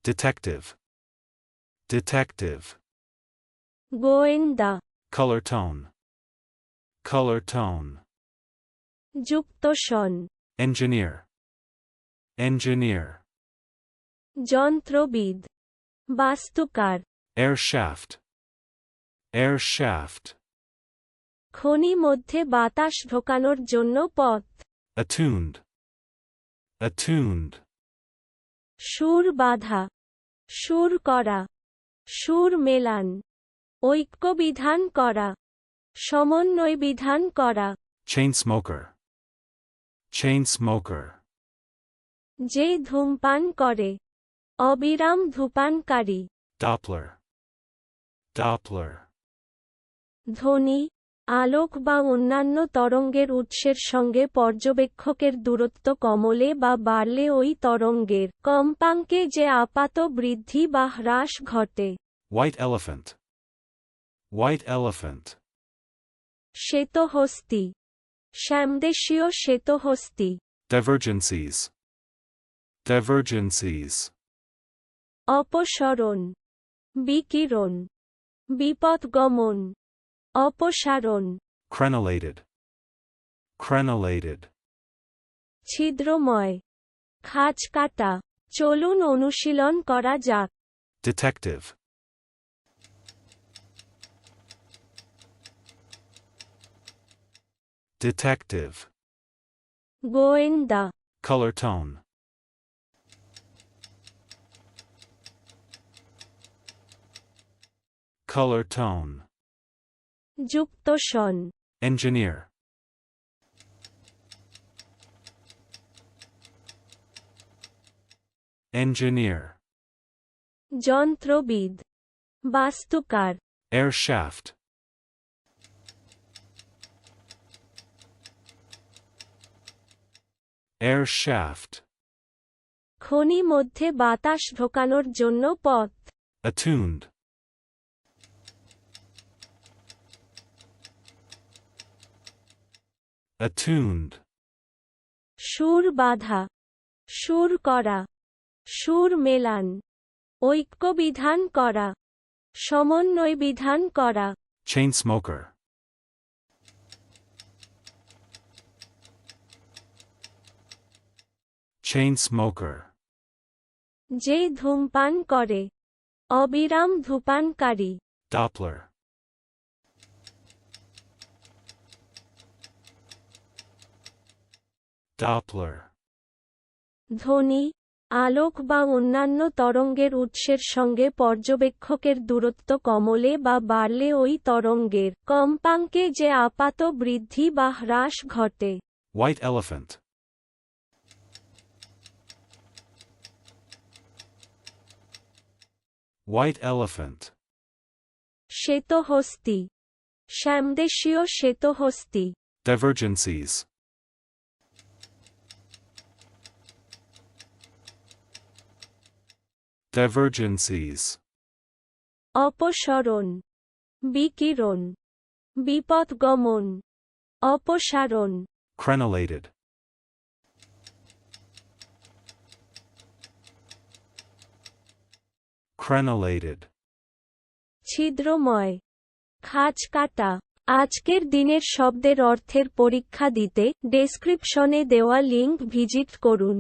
Detective. Detective. গোয়েন্দা, Color tone. Color tone. যুক্তস্বন, Engineer. Engineer. যন্ত্রবিদ, বাস্তুকার, Air shaft. Air shaft. খনি মধ্যে বাতাস ঢোকানোর জন্য পথ, Attuned. Attuned. সুর বাঁধা, সুর করা, সুর মেলান, ঐক্য বিধান করা, সমন্বয় বিধান করা, Chain smoker. Chain smoker. যে ধূমপান করে, অবিরাম ধূপানকারী, Doppler. Doppler. ধ্বনি, আলোক বা অন্যান্য তরঙ্গের উৎসের সঙ্গে পর্যবেক্ষকের দূরত্ব কমলে বা বাড়লে ওই তরঙ্গের কম্পাঙ্কে যে আপাত বৃদ্ধি বা হ্রাস ঘটে। White elephant. White elephant. শ্বেতহস্তি, শ্যামদেশীয় শ্বেতহস্তি, Divergencies. Divergencies. অপসরণ, বিকিরণ, বিপথগমন, অপসারণ, Crenellated. Crenellated. ছিদ্রময়, খাঁজ কাটা। চলুন অনুশীলন করা যাক। Detective. Detective. গোয়েন্দা, Color tone. Color tone. যুক্তস্বন, Engineer. Engineer. যন্ত্রবিদ, বাস্তুকার, Air shaft. Air shaft. খনি মধ্যে বাতাস ঢোকানোর জন্য পথ, Attuned. Attuned. সুর বাঁধা, সুর করা, সুর মেলান, ঐক্য বিধান করা, সমন্বয় বিধান করা, Chain smoker. Chain smoker. যে ধূমপান করে, অবিরাম ধূপানকারী, Doppler. Doppler. ধ্বনি, আলোক বা অন্যান্য তরঙ্গের উৎসের সঙ্গে পর্যবেক্ষকের দূরত্ব কমলে বা বাড়লে ওই তরঙ্গের কম্পাঙ্কে যে আপাত বৃদ্ধি বা হ্রাস ঘটে। White elephant. White elephant. শ্বেতহস্তি, শ্যামদেশীয় শ্বেতহস্তি, Divergencies. Divergencies. অপসরণ, বিকিরণ, বিপথগমন, অপসারণ, Crenellated. Crenellated. ছিদ্রময়, খাঁজ কাটা। আজকের দিনের শব্দের অর্থের পরীক্ষা দিতে ডেসক্রিপশনে দেওয়া লিংক ভিজিট করুন।